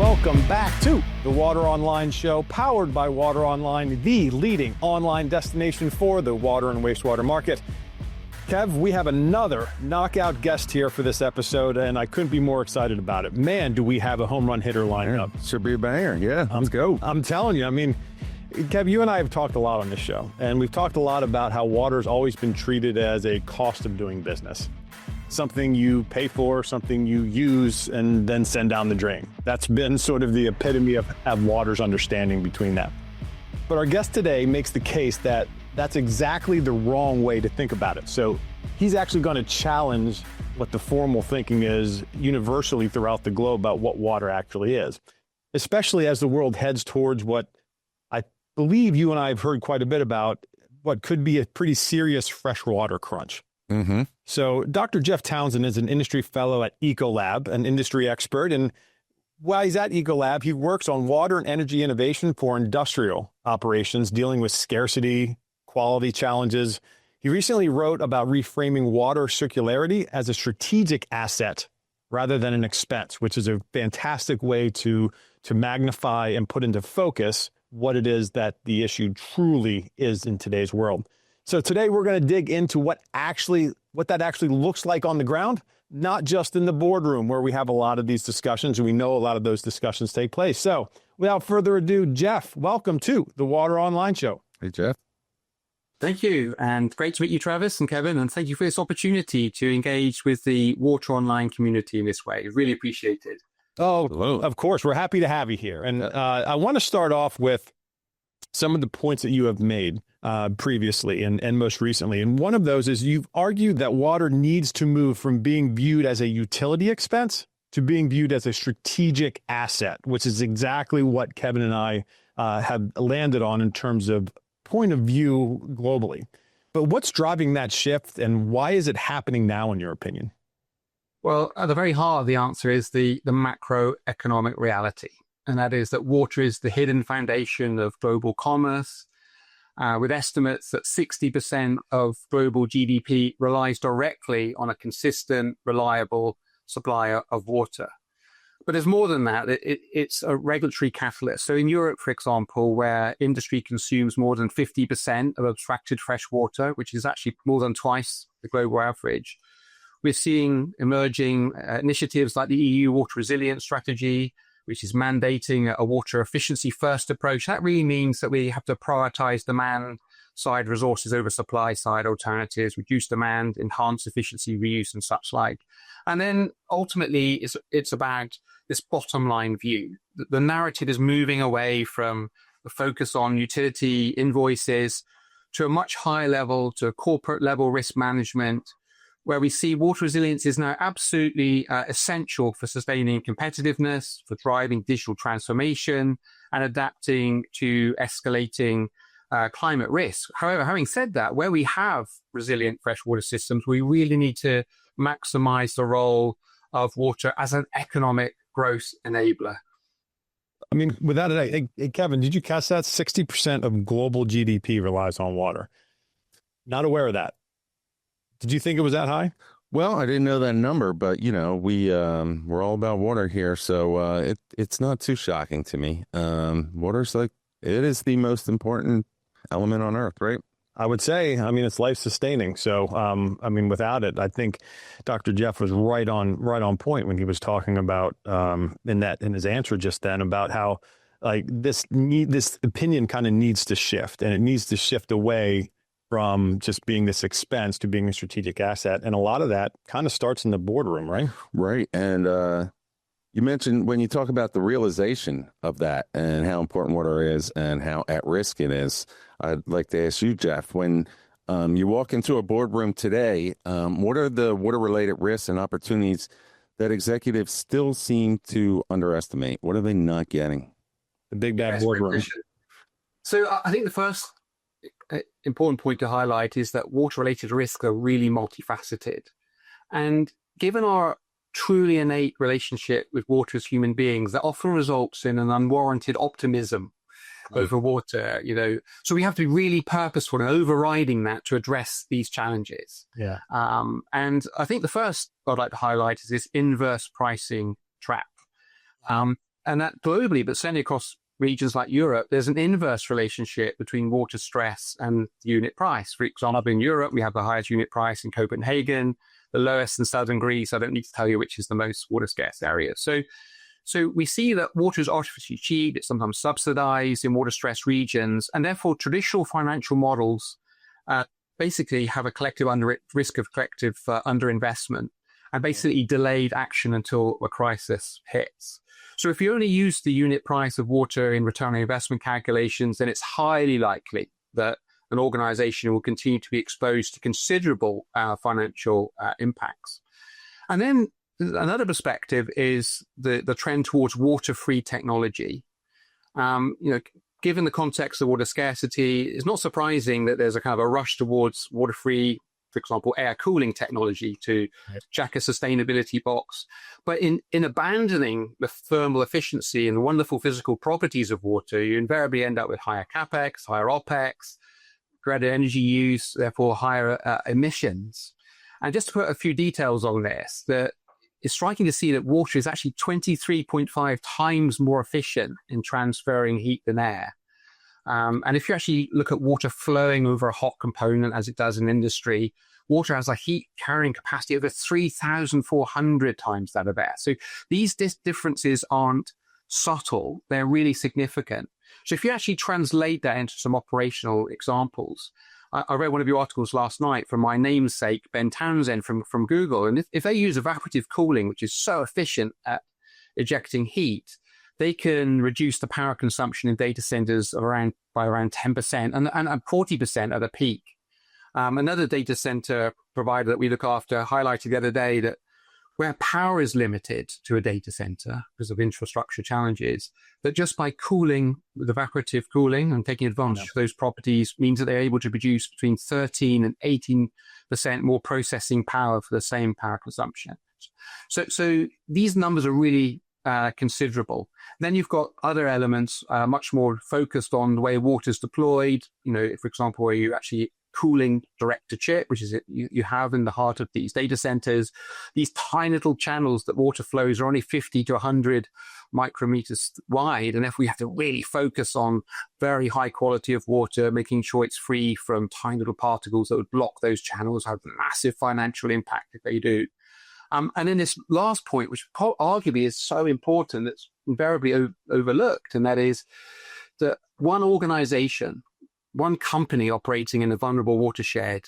welcome back to the Water Online Show, powered by Water Online, the leading online destination for the water and wastewater market. Kev, we have another knockout guest here for this episode, and I couldn't be more excited about it. Man, do we have a home run hitter lined up. Should be a banger, yeah. Let's go. I'm telling you, I mean, Kev, you and I have talked a lot on this show, and we've talked a lot about how water's always been treated as a cost of doing business. Something you pay for, something you use, and then send down the drain. That's been sort of the epitome of water's understanding between that. But our guest today makes the case that that's exactly the wrong way to think about it. So he's actually going to challenge what the formal thinking is universally throughout the globe about what water actually is, especially as the world heads towards what I believe you and I have heard quite a bit about, what could be a pretty serious freshwater crunch. Mm-hmm. So Dr. Geoff Townsend is an industry fellow at Ecolab, an industry expert. And while he's at Ecolab, he works on water and energy innovation for industrial operations, dealing with scarcity, quality challenges. He recently wrote about reframing water circularity as a strategic asset rather than an expense, which is a fantastic way to magnify and put into focus what it is that the issue truly is in today's world. So today we're going to dig into what that actually looks like on the ground, not just in the boardroom where we have a lot of these discussions and we know a lot of those discussions take place. So without further ado, Geoff, welcome to the Water Online Show. Hey, Geoff. Thank you. And great to meet you, Travis and Kevin. And thank you for this opportunity to engage with the Water Online community in this way. Really appreciate it. Oh, Hello. Of course. We're happy to have you here. And I want to start off with some of the points that you have made previously and most recently. And one of those is you've argued that water needs to move from being viewed as a utility expense to being viewed as a strategic asset, which is exactly what Kevin and I have landed on in terms of point of view globally. But what's driving that shift and why is it happening now, in your opinion? Well, at the very heart of the answer is the macroeconomic reality. And that is that water is the hidden foundation of global commerce, with estimates that 60% of global GDP relies directly on a consistent, reliable supplier of water. But there's more than that. It's a regulatory catalyst. So in Europe, for example, where industry consumes more than 50% of abstracted fresh water, which is actually more than twice the global average, we're seeing emerging initiatives like the EU Water Resilience Strategy, which is mandating a water efficiency first approach. That really means that we have to prioritize demand side resources over supply side alternatives, reduce demand, enhance efficiency, reuse, and such like. And then ultimately, it's about this bottom line view. The narrative is moving away from the focus on utility invoices to a much higher level, to corporate level risk management, where we see water resilience is now absolutely essential for sustaining competitiveness, for driving digital transformation, and adapting to escalating climate risk. However, having said that, where we have resilient freshwater systems, we really need to maximize the role of water as an economic growth enabler. I mean, without it, hey, Kevin, did you catch that? 60% of global GDP relies on water. Not aware of that. Did you think it was that high? Well, I didn't know that number, but we're all about water here, so it's not too shocking to me. Water's it is the most important element on Earth, right? I would say, it's life sustaining. So, without it, I think Dr. Geoff was right on point when he was talking about in his answer just then about how this opinion kind of needs to shift, and it needs to shift away from just being this expense to being a strategic asset. And a lot of that kind of starts in the boardroom, right? Right. And you mentioned when you talk about the realization of that and how important water is and how at risk it is, I'd like to ask you, Geoff, when you walk into a boardroom today, what are the water-related risks and opportunities that executives still seem to underestimate? What are they not getting? The big bad boardroom. So I think the first important point to highlight is that water-related risks are really multifaceted. And given our truly innate relationship with water as human beings, that often results in an unwarranted optimism over water, So we have to be really purposeful in overriding that to address these challenges. Yeah. And I think the first I'd like to highlight is this inverse pricing trap. and that globally, but certainly across regions like Europe, there's an inverse relationship between water stress and unit price. For example, in Europe, we have the highest unit price in Copenhagen, the lowest in southern Greece. I don't need to tell you which is the most water scarce area. So we see that water is artificially cheap. It's sometimes subsidized in water stressed regions, and therefore traditional financial models basically have a collective risk of collective underinvestment and basically delayed action until a crisis hits. So if you only use the unit price of water in return on investment calculations, then it's highly likely that an organization will continue to be exposed to considerable financial impacts. And then another perspective is the trend towards water-free technology. Given the context of water scarcity, it's not surprising that there's a kind of a rush towards water-free, for example, air cooling technology to check a sustainability box. But in abandoning the thermal efficiency and the wonderful physical properties of water, you invariably end up with higher capex, higher opex, greater energy use, therefore higher emissions. And just to put a few details on this, that it's striking to see that water is actually 23.5 times more efficient in transferring heat than air. And if you actually look at water flowing over a hot component, as it does in industry, water has a heat carrying capacity over 3,400 times that of air. So these differences aren't subtle, they're really significant. So if you actually translate that into some operational examples, I read one of your articles last night from my namesake, Ben Townsend from Google. And if they use evaporative cooling, which is so efficient at ejecting heat, they can reduce the power consumption in data centers by around 10% and 40% at a peak. Another data center provider that we look after highlighted the other day that where power is limited to a data center because of infrastructure challenges, that just by cooling with evaporative cooling and taking advantage of those properties means that they're able to produce between 13 and 18% more processing power for the same power consumption. So these numbers are really considerable. Then you've got other elements much more focused on the way water is deployed. For example, where you actually cooling direct to chip, which is you have in the heart of these data centers, these tiny little channels that water flows are only 50 to 100 micrometers wide. And if we have to really focus on very high quality of water, making sure it's free from tiny little particles that would block those channels, have massive financial impact if they do. And then this last point, which arguably is so important, that's invariably overlooked, and that is that one organization, one company operating in a vulnerable watershed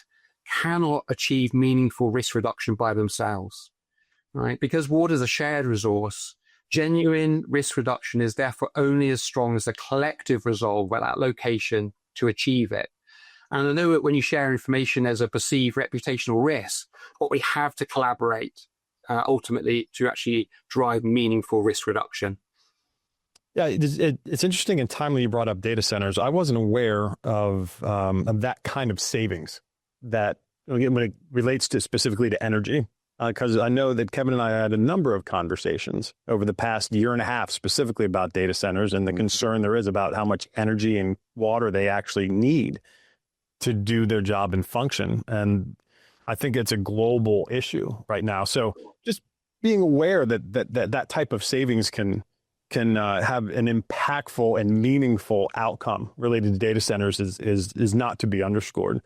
cannot achieve meaningful risk reduction by themselves, right? Because water is a shared resource, genuine risk reduction is therefore only as strong as the collective resolve at that location to achieve it. And I know that when you share information as a perceived reputational risk, but we have to collaborate ultimately to actually drive meaningful risk reduction. Yeah, it's interesting and timely you brought up data centers. I wasn't aware of that kind of savings that when it relates to specifically to energy, because I know that Kevin and I had a number of conversations over the past year and a half specifically about data centers and the concern there is about how much energy and water they actually need to do their job and function. And I think it's a global issue right now. So just being aware that type of savings can have an impactful and meaningful outcome related to data centers is not to be underscored.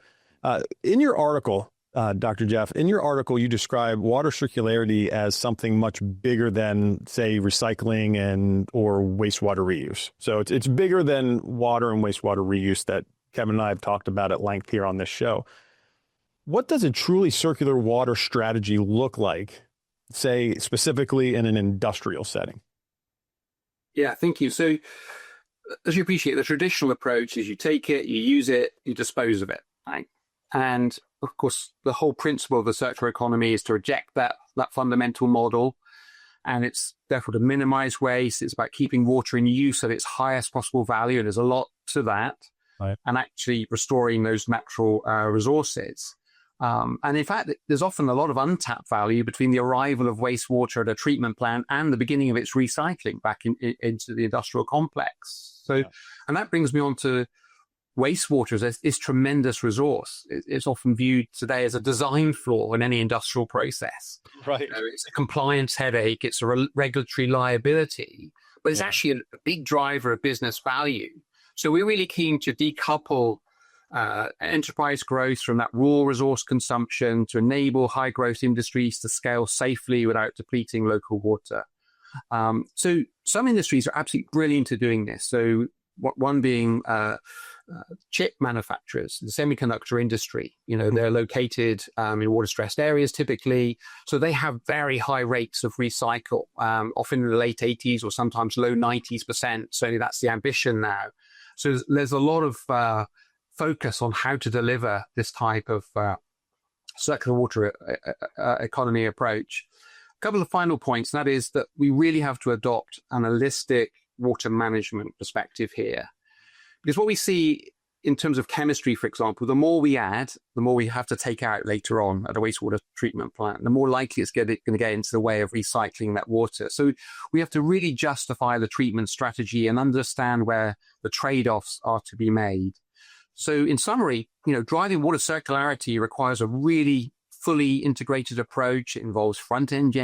In your article, Dr. Geoff, you describe water circularity as something much bigger than, say, recycling or wastewater reuse. So it's bigger than water and wastewater reuse that Kevin and I have talked about at length here on this show. What does a truly circular water strategy look like, say, specifically in an industrial setting? Yeah, thank you. So as you appreciate, the traditional approach is you take it, you use it, you dispose of it, right? And of course, the whole principle of the circular economy is to reject that fundamental model. And it's therefore to minimize waste. It's about keeping water in use at its highest possible value. And there's a lot to that. Right. And actually restoring those natural resources. And in fact, there's often a lot of untapped value between the arrival of wastewater at a treatment plant and the beginning of its recycling back into the industrial complex. So, and that brings me on to wastewater as this tremendous resource. It's often viewed today as a design flaw in any industrial process. Right. It's a compliance headache. It's a regulatory liability. but it's actually a big driver of business value. So we're really keen to decouple enterprise growth from that raw resource consumption to enable high growth industries to scale safely without depleting local water. So some industries are absolutely brilliant at doing this. So one being chip manufacturers, the semiconductor industry. They're located in water-stressed areas typically, so they have very high rates of recycle, often in the late 80s or sometimes low 90%. Certainly that's the ambition now. So there's a lot of focus on how to deliver this type of circular water economy approach. A couple of final points, and that is that we really have to adopt an holistic water management perspective here. Because what we see in terms of chemistry, for example, the more we add, the more we have to take out later on at a wastewater treatment plant, the more likely it's going to get into the way of recycling that water. So we have to really justify the treatment strategy and understand where the trade-offs are to be made. So in summary, driving water circularity requires a really fully integrated approach. It involves front-end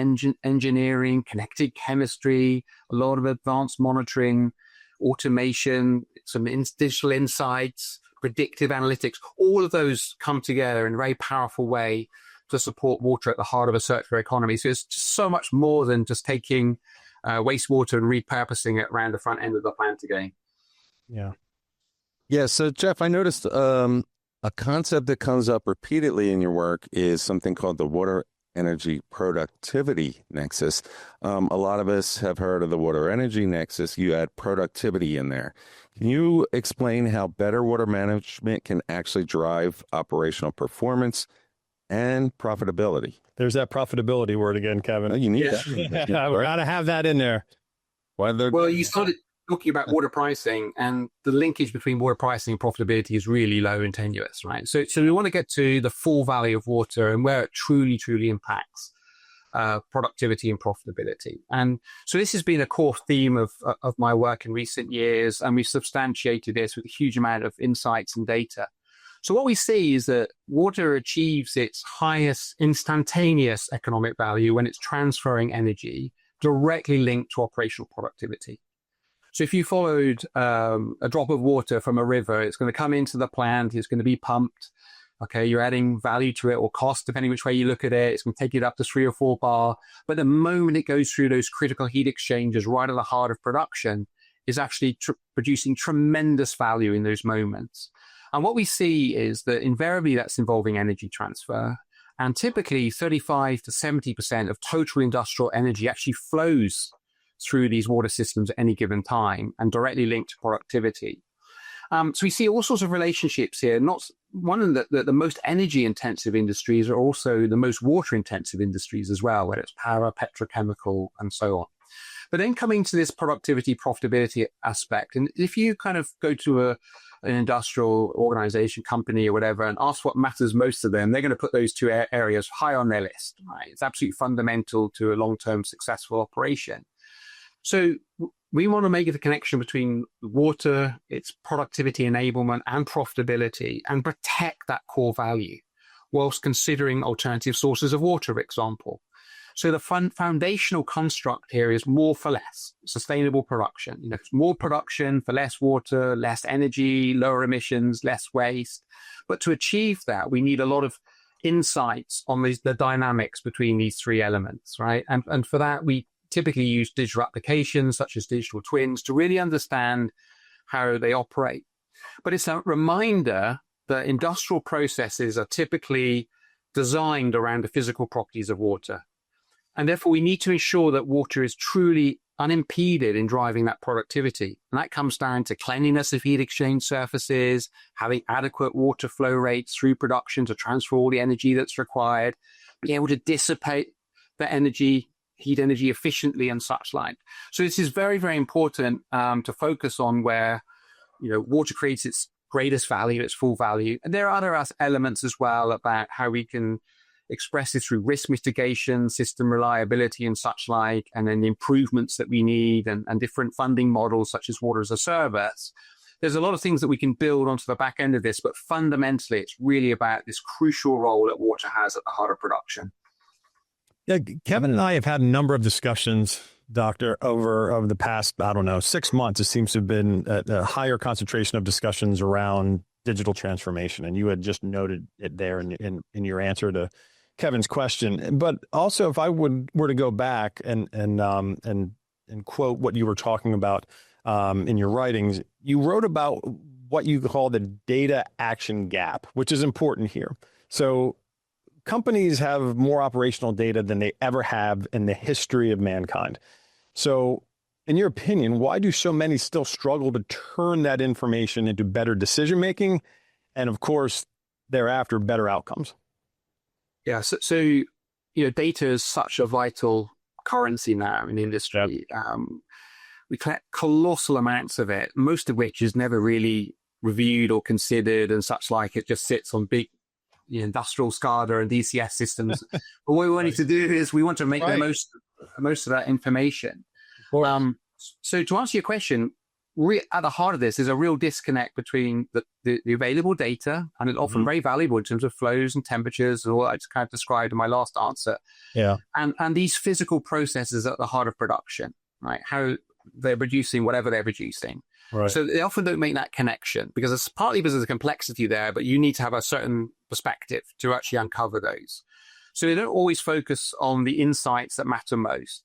engineering, connected chemistry, a lot of advanced monitoring, automation, some digital insights, predictive analytics. All of those come together in a very powerful way to support water at the heart of a circular economy. So it's just so much more than just taking wastewater and repurposing it around the front end of the plant again. Yeah. Yeah. So, Geoff, I noticed a concept that comes up repeatedly in your work is something called the water energy productivity nexus. A lot of us have heard of the water energy nexus. You add productivity in there. Can you explain how better water management can actually drive operational performance and profitability? There's that profitability word again, Kevin. Oh, you need that. Yeah, we got to have that in there. Well, you started talking about water pricing, and the linkage between water pricing and profitability is really low and tenuous, right? So we want to get to the full value of water and where it truly, truly impacts productivity and profitability. And so this has been a core theme of my work in recent years, and we've substantiated this with a huge amount of insights and data. So what we see is that water achieves its highest instantaneous economic value when it's transferring energy directly linked to operational productivity. So if you followed a drop of water from a river, it's going to come into the plant, it's going to be pumped. Okay, you're adding value to it, or cost, depending which way you look at it. It's going to take it up to 3 or 4 bar. But the moment it goes through those critical heat exchangers right at the heart of production, is actually producing tremendous value in those moments. And what we see is that invariably that's involving energy transfer. And typically 35 to 70% of total industrial energy actually flows through these water systems at any given time and directly linked to productivity. So we see all sorts of relationships here. Not one of the most energy intensive industries are also the most water intensive industries as well, whether it's power, petrochemical, and so on. But then coming to this productivity, profitability aspect, and if you kind of go to an industrial organization, company or whatever, and ask what matters most to them, they're going to put those two areas high on their list, right? It's absolutely fundamental to a long-term successful operation. So we want to make the connection between water, its productivity enablement and profitability, and protect that core value whilst considering alternative sources of water, for example. So the foundational construct here is more for less, sustainable production. More production for less water, less energy, lower emissions, less waste. But to achieve that, we need a lot of insights on the dynamics between these three elements, right? And for that, we typically use digital applications such as digital twins to really understand how they operate. But it's a reminder that industrial processes are typically designed around the physical properties of water. And therefore, we need to ensure that water is truly unimpeded in driving that productivity. And that comes down to cleanliness of heat exchange surfaces, having adequate water flow rates through production to transfer all the energy that's required, being able to dissipate the energy, heat energy efficiently and such like. So this is very, very important to focus on where, water creates its greatest value, its full value. And there are other elements as well about how we can express this through risk mitigation, system reliability and such like, and then the improvements that we need and different funding models such as water as a service. There's a lot of things that we can build onto the back end of this, but fundamentally it's really about this crucial role that water has at the heart of production. Kevin and I have had a number of discussions, Doctor, over the past, 6 months. It seems to have been a higher concentration of discussions around digital transformation. And you had just noted it there in your answer to Kevin's question. But also, if I were to go back and quote what you were talking about in your writings, you wrote about what you call the data action gap, which is important here. So companies have more operational data than they ever have in the history of mankind. So in your opinion, why do so many still struggle to turn that information into better decision-making and, of course, thereafter, better outcomes? Yeah, so data is such a vital currency now in the industry. Yep. We collect colossal amounts of it, most of which is never really reviewed or considered and such like. It just sits on big industrial SCADA and DCS systems. But what we want to do is we want to make the most of that information. So to answer your question, at the heart of this is a real disconnect between the available data, and it's often very valuable in terms of flows and temperatures, and all I just kind of described in my last answer. Yeah. And these physical processes at the heart of production, right? How they're producing whatever they're producing. Right. So they often don't make that connection because it's partly because there's a complexity there, but you need to have a certain perspective to actually uncover those. So they don't always focus on the insights that matter most.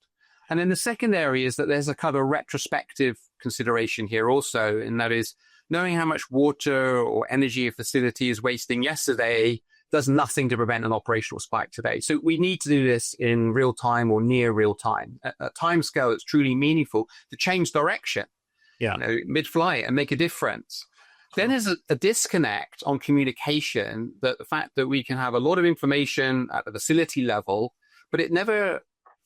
And then the second area is that there's a kind of a retrospective consideration here also, and that is knowing how much water or energy a facility is wasting yesterday does nothing to prevent an operational spike today. So we need to do this in real time or near real time, at a time scale that's truly meaningful to change direction. Yeah, mid-flight and make a difference. Then there's a disconnect on communication, that the fact that we can have a lot of information at the facility level, but it never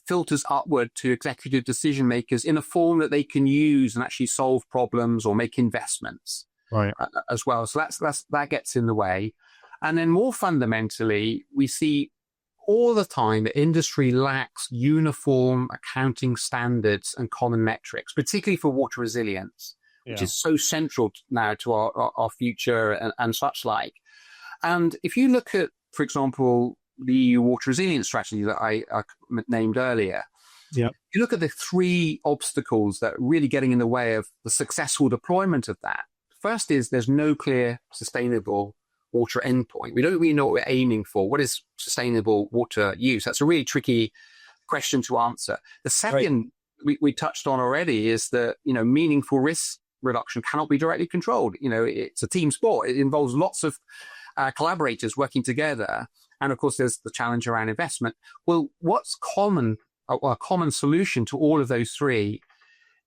filters upward to executive decision makers in a form that they can use and actually solve problems or make investments as well. So that gets in the way. And then more fundamentally, we see all the time that industry lacks uniform accounting standards and common metrics, particularly for water resilience, which is so central now to our future and such like. And if you look at, for example, the EU water resilience strategy that I named earlier, you look at the three obstacles that are really getting in the way of the successful deployment of that. First is there's no clear sustainable water endpoint. We don't really know what we're aiming for. What is sustainable water use? That's a really tricky question to answer. The second we touched on already is that, meaningful risk reduction cannot be directly controlled. It's a team sport. It involves lots of collaborators working together. And of course, there's the challenge around investment. Well, what's common, a common solution to all of those three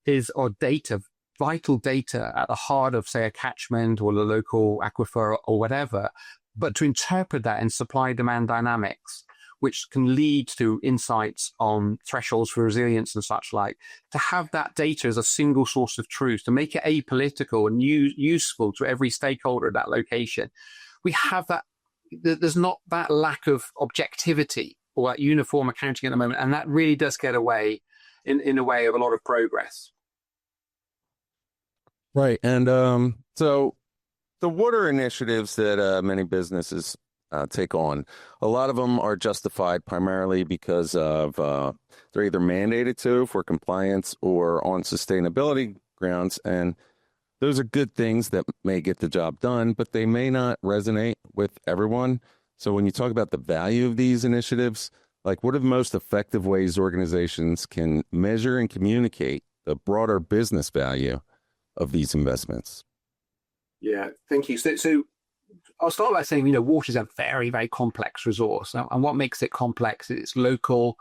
is our data, vital data at the heart of, say, a catchment or the local aquifer or whatever, but to interpret that in supply-demand dynamics, which can lead to insights on thresholds for resilience and such like, to have that data as a single source of truth, to make it apolitical and useful to every stakeholder at that location. We have that. There's not that lack of objectivity or that uniform accounting at the moment, and that really does get away in the way of a lot of progress. Right. And so the water initiatives that many businesses take on, a lot of them are justified primarily because of they're either mandated to for compliance or on sustainability grounds. And those are good things that may get the job done, but they may not resonate with everyone. So when you talk about the value of these initiatives, like what are the most effective ways organizations can measure and communicate the broader business value of these investments? Yeah, thank you. So I'll start by saying, water is a very, very complex resource. And what makes it complex? It's local,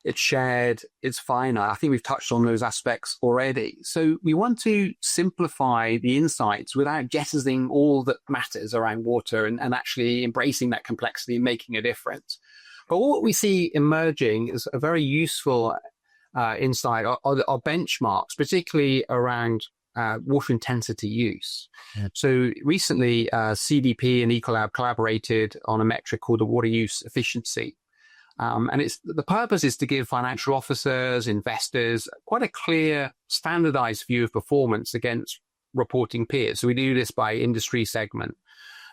it's shared, it's finite. I think we've touched on those aspects already. So we want to simplify the insights without jettisoning all that matters around water and actually embracing that complexity and making a difference. But what we see emerging is a very useful insight are benchmarks, particularly around water intensity use. Yeah. So recently, CDP and Ecolab collaborated on a metric called the water use efficiency. And the purpose is to give financial officers, investors, quite a clear, standardized view of performance against reporting peers. So we do this by industry segment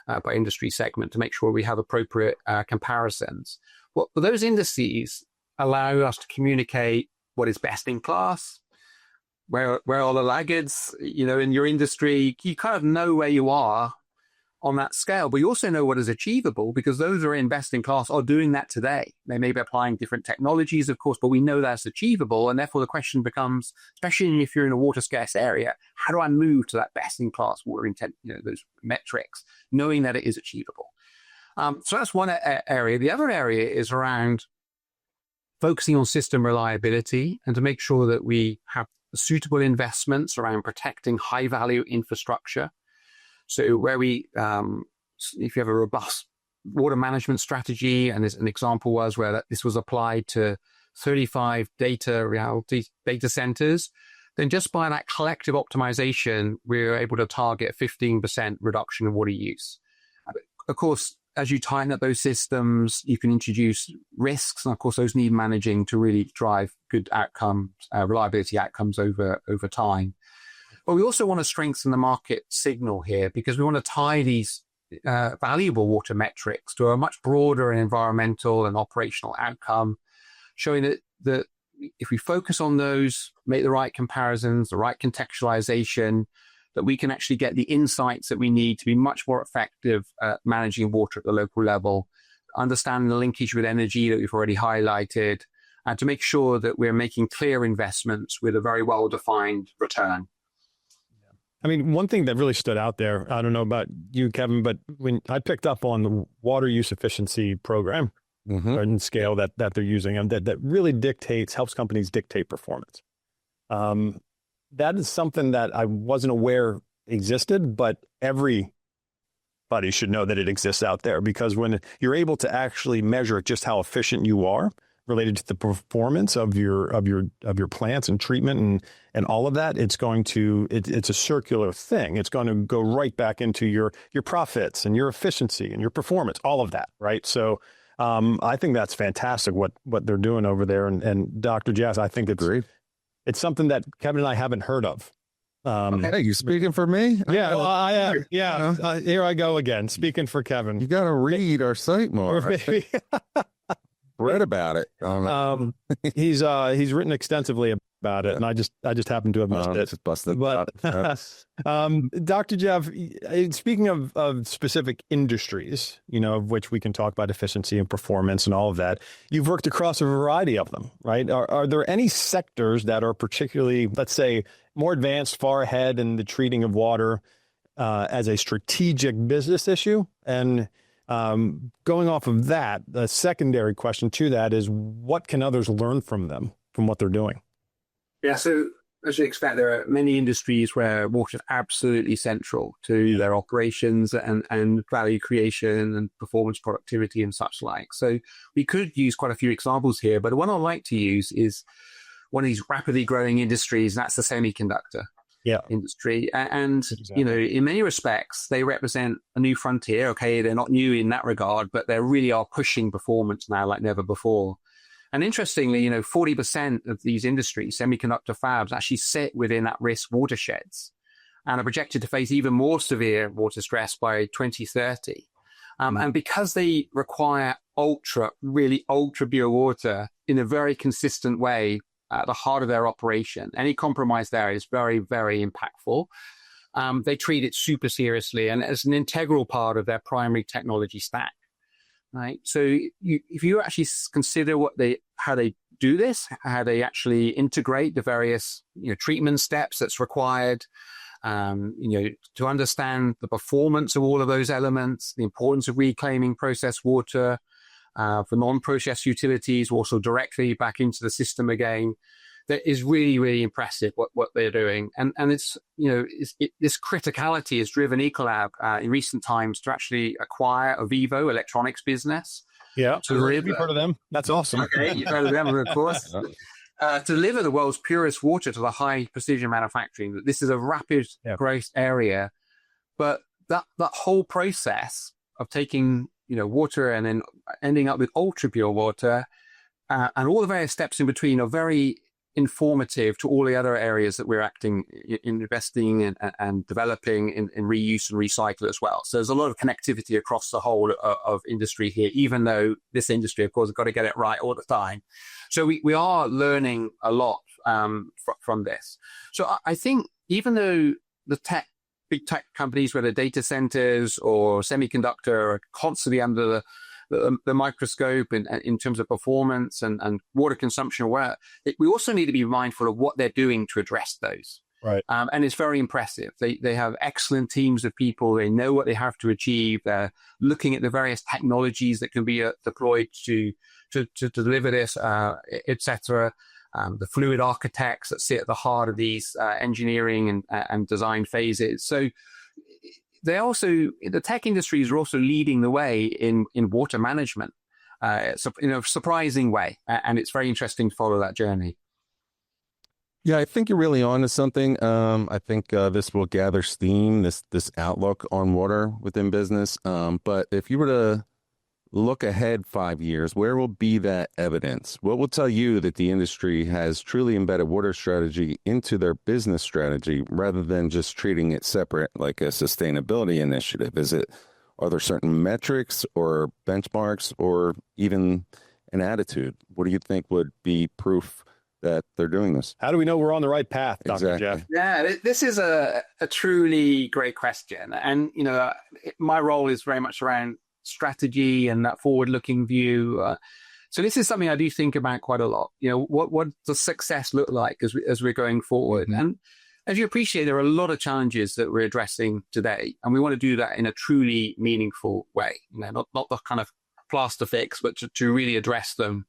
to make sure we have appropriate comparisons. Well, those indices allow us to communicate what is best in class, where are the laggards, in your industry. You kind of know where you are on that scale, but you also know what is achievable, because those who are in best in class are doing that today. They may be applying different technologies, of course, but we know that's achievable. And therefore the question becomes, especially if you're in a water scarce area, how do I move to that best in class water intent, those metrics, knowing that it is achievable? So that's one area. The other area is around focusing on system reliability and to make sure that we have suitable investments around protecting high value infrastructure. So where if you have a robust water management strategy, and an example was where this was applied to 35 data centers, then just by that collective optimization, we're able to target a 15% reduction in water use. Of course, as you tighten up those systems, you can introduce risks, and of course, those need managing to really drive good outcomes, reliability outcomes over time. But we also want to strengthen the market signal here, because we want to tie these valuable water metrics to a much broader environmental and operational outcome, showing that if we focus on those, make the right comparisons, the right contextualization, that we can actually get the insights that we need to be much more effective at managing water at the local level, understanding the linkage with energy that we've already highlighted, and to make sure that we're making clear investments with a very well-defined return. I mean, one thing that really stood out there, I don't know about you, Kevin, but when I picked up on the water use efficiency program and scale that they're using, and that really helps companies dictate performance. That is something that I wasn't aware existed, but everybody should know that it exists out there, because when you're able to actually measure just how efficient you are related to the performance of your plants and treatment and all of that, it's a circular thing. It's going to go right back into your profits and your efficiency and your performance, all of that, right? So I think that's fantastic what they're doing over there. And Dr. Jazz, I think it's something that Kevin and I haven't heard of. Hey, you speaking for me? Yeah, well, here I go again, speaking for Kevin. You got to read our site more. Read about it. He's written extensively about it, and I just happened to have missed it. Just busted. But Dr. Geoff, speaking of specific industries, of which we can talk about efficiency and performance and all of that, you've worked across a variety of them, right? Are there any sectors that are particularly, let's say, more advanced, far ahead in the treating of water as a strategic business issue? And going off of that, the secondary question to that is, what can others learn from them, from what they're doing? Yeah, so as you expect, there are many industries where water is absolutely central to their operations and value creation and performance, productivity, and such like. So we could use quite a few examples here, but the one I like to use is one of these rapidly growing industries, and that's the semiconductor industry. And, exactly. In many respects, they represent a new frontier. Okay, they're not new in that regard, but they really are pushing performance now like never before. And interestingly, 40% of these industries, semiconductor fabs, actually sit within at-risk watersheds and are projected to face even more severe water stress by 2030. And because they require really ultra pure water in a very consistent way at the heart of their operation, any compromise there is very, very impactful. They treat it super seriously and as an integral part of their primary technology stack. Right. So if you actually consider how they do this, how they actually integrate the various treatment steps that's required, to understand the performance of all of those elements, the importance of reclaiming processed water for non-processed utilities, also directly back into the system again, that is really, really impressive what they're doing. And it's, this criticality has driven Ecolab in recent times to actually acquire a Vivo electronics business. Yeah, you've heard of them. That's awesome. Okay, you've heard of them, of course. To deliver the world's purest water to the high precision manufacturing. This is a rapid growth area, but that whole process of taking water and then ending up with ultra pure water and all the various steps in between are very informative to all the other areas that we're investing and developing in reuse and recycle as well. So there's a lot of connectivity across the whole of industry here, even though this industry, of course, has got to get it right all the time. So we are learning a lot from this. So I think even though the big tech companies, whether data centers or semiconductor, are constantly under the microscope in terms of performance and water consumption, we also need to be mindful of what they're doing to address those. Right. And it's very impressive. They have excellent teams of people. They know what they have to achieve. They're looking at the various technologies that can be deployed to deliver this, etc. The fluid architects that sit at the heart of these engineering and design phases. So the tech industries are also leading the way in water management, in a surprising way. And it's very interesting to follow that journey. Yeah, I think you're really on to something. I think this will gather steam, this outlook on water within business. But if you were to look ahead 5 years, where will be that evidence? What will tell you that the industry has truly embedded water strategy into their business strategy rather than just treating it separate like a sustainability initiative? Are there certain metrics or benchmarks or even an attitude? What do you think would be proof that they're doing this? How do we know we're on the right path, Dr. Exactly. Geoff? Yeah, this is a truly great question. And, my role is very much around strategy and that forward-looking view. So this is something I do think about quite a lot. What does success look like as we're going forward? Mm-hmm. And as you appreciate, there are a lot of challenges that we're addressing today, and we want to do that in a truly meaningful way. Not the kind of plaster fix, but to really address them.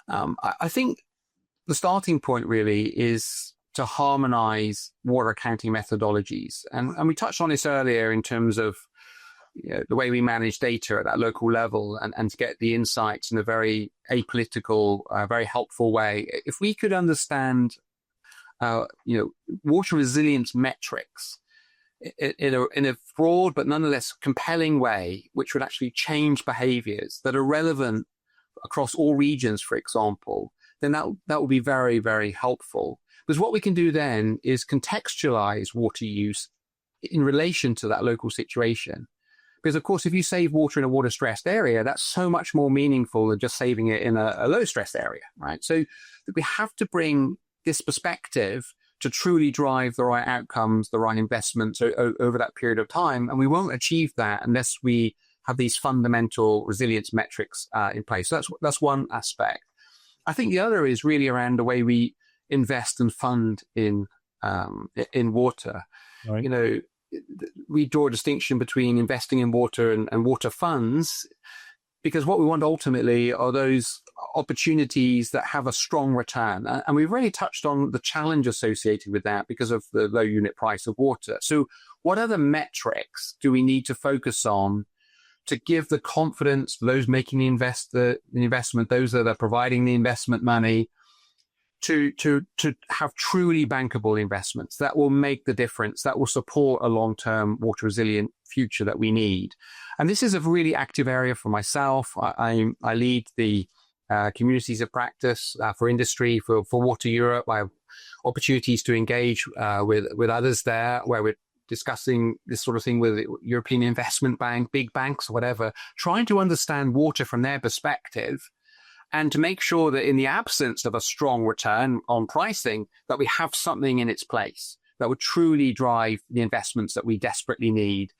I think the starting point really is to harmonize water accounting methodologies, and we touched on this earlier in terms of the way we manage data at that local level and to get the insights in a very apolitical, very helpful way. If we could understand, water resilience metrics in a broad but nonetheless compelling way, which would actually change behaviors that are relevant across all regions, for example, then that would be very, very helpful. Because what we can do then is contextualize water use in relation to that local situation. Because, of course, if you save water in a water-stressed area, that's so much more meaningful than just saving it in a low-stress area, right? So we have to bring this perspective to truly drive the right outcomes, the right investments over that period of time. And we won't achieve that unless we have these fundamental resilience metrics in place. So that's one aspect. I think the other is really around the way we invest and fund in water. Right. We draw a distinction between investing in water and water funds, because what we want ultimately are those opportunities that have a strong return. And we've already touched on the challenge associated with that because of the low unit price of water. So what other metrics do we need to focus on to give the confidence to those making the investment, those that are providing the investment money, to have truly bankable investments that will make the difference, that will support a long-term water resilient future that we need? And this is a really active area for myself. I lead the communities of practice for industry for Water Europe. I have opportunities to engage with others there, where we're discussing this sort of thing with the European Investment Bank, big banks, whatever, trying to understand water from their perspective, and to make sure that in the absence of a strong return on pricing, that we have something in its place that would truly drive the investments that we desperately need.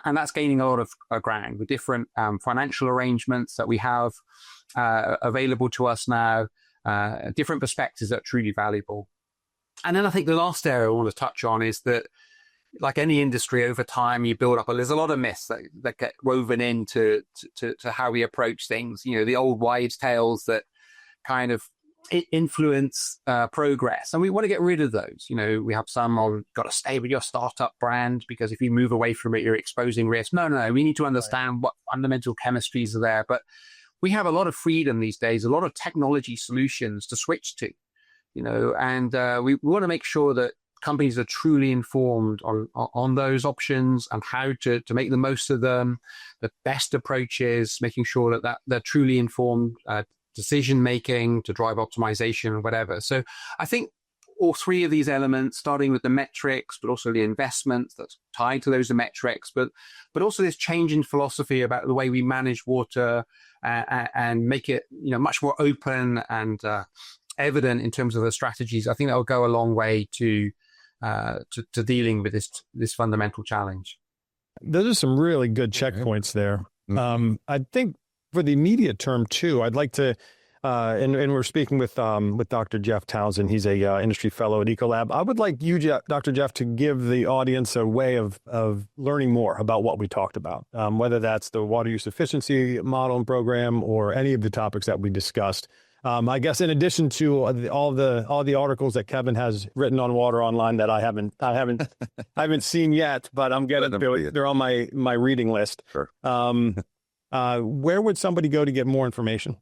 And that's gaining a lot of ground with different financial arrangements that we have available to us now, different perspectives that are truly valuable. And then I think the last area I want to touch on is that, like any industry, over time you build up. There's a lot of myths that get woven into to how we approach things. The old wives' tales that kind of influence progress, and we want to get rid of those. We have some, got to stay with your startup brand because if you move away from it, you're exposing risk. No, we need to understand what fundamental chemistries are there. But we have a lot of freedom these days, a lot of technology solutions to switch to. And we want to make sure that companies are truly informed on those options and how to make the most of them, the best approaches, making sure that they're truly informed decision-making, to drive optimization, whatever. So I think all three of these elements, starting with the metrics, but also the investments that's tied to those metrics, but also this change in philosophy about the way we manage water and make it, much more open and evident in terms of the strategies. I think that will go a long way to dealing with this fundamental challenge. Those are some really good checkpoints there. I think for the immediate term too, I'd like to, and we're speaking with Dr. Geoff Townsend. He's a industry fellow at Ecolab. I would like you, Dr. Geoff, to give the audience a way of learning more about what we talked about, whether that's the water use efficiency model and program or any of the topics that we discussed. I guess in addition to all the articles that Kevin has written on Water Online that I haven't seen yet, but I'm getting they're on my reading list. Sure. Where would somebody go to get more information?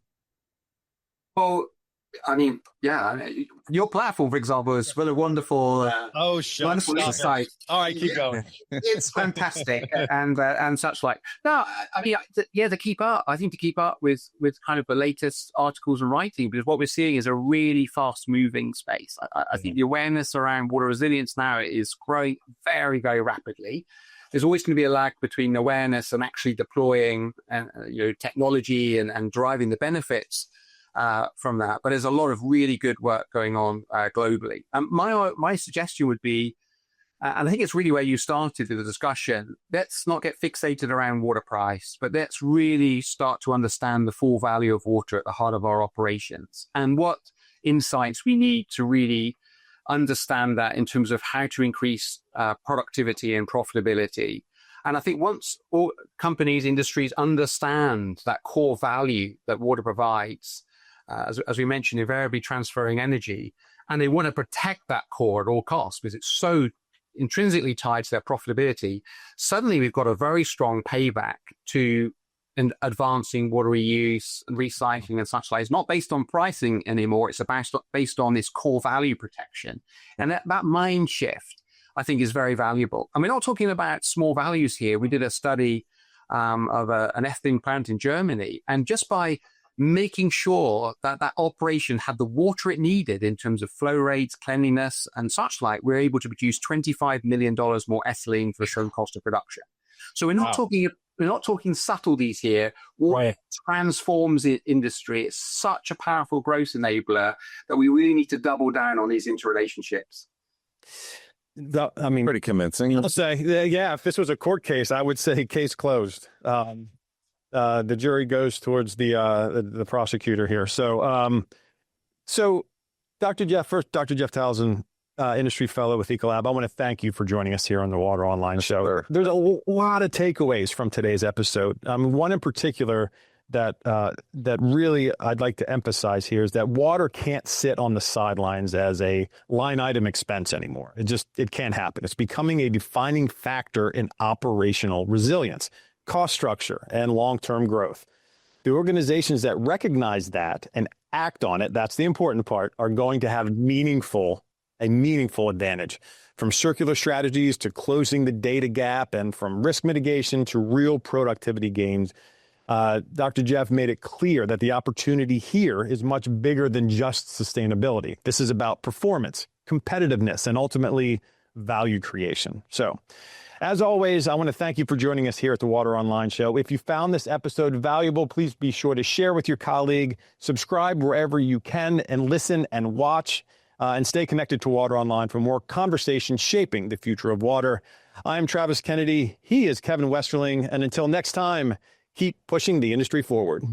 Well, your platform, for example, is full of wonderful, wonderful insights. All right, keep going. It's fantastic and such like. No, to keep up. I think to keep up with kind of the latest articles and writing, because what we're seeing is a really fast-moving space. I think the awareness around water resilience now is growing very, very rapidly. There's always going to be a lag between awareness and actually deploying technology and driving the benefits from that, but there's a lot of really good work going on globally. My suggestion would be, and I think it's really where you started with the discussion, let's not get fixated around water price, but let's really start to understand the full value of water at the heart of our operations and what insights we need to really understand that in terms of how to increase productivity and profitability. And I think once all companies, industries understand that core value that water provides, as we mentioned, invariably transferring energy, and they want to protect that core at all costs because it's so intrinsically tied to their profitability, suddenly we've got a very strong payback to advancing water reuse and recycling and such like. It's not based on pricing anymore. It's based on this core value protection. And that mind shift, I think, is very valuable. And we're not talking about small values here. We did a study of an ethylene plant in Germany, and just by making sure that operation had the water it needed in terms of flow rates, cleanliness, and such like, we're able to produce $25 million more ethylene for the same cost of production. So we're not talking subtleties here. Water transforms the industry. It's such a powerful growth enabler that we really need to double down on these interrelationships. Pretty convincing. I'll say, if this was a court case, I would say case closed. The jury goes towards the prosecutor here. So Dr. Geoff Townsend, industry fellow with Ecolab, I want to thank you for joining us here on the Water Online show. Sure. There's a lot of takeaways from today's episode. One in particular that really I'd like to emphasize here is that water can't sit on the sidelines as a line item expense anymore. It can't happen. It's becoming a defining factor in operational resilience, cost structure, and long-term growth. The organizations that recognize that and act on it, that's the important part, are going to have a meaningful advantage, from circular strategies to closing the data gap and from risk mitigation to real productivity gains. Dr. Geoff made it clear that the opportunity here is much bigger than just sustainability. This is about performance, competitiveness, and ultimately value creation. So, as always, I want to thank you for joining us here at the Water Online Show. If you found this episode valuable, please be sure to share with your colleague, subscribe wherever you can, and listen and watch, and stay connected to Water Online for more conversations shaping the future of water. I'm Travis Kennedy. He is Kevin Westerling. And until next time, keep pushing the industry forward.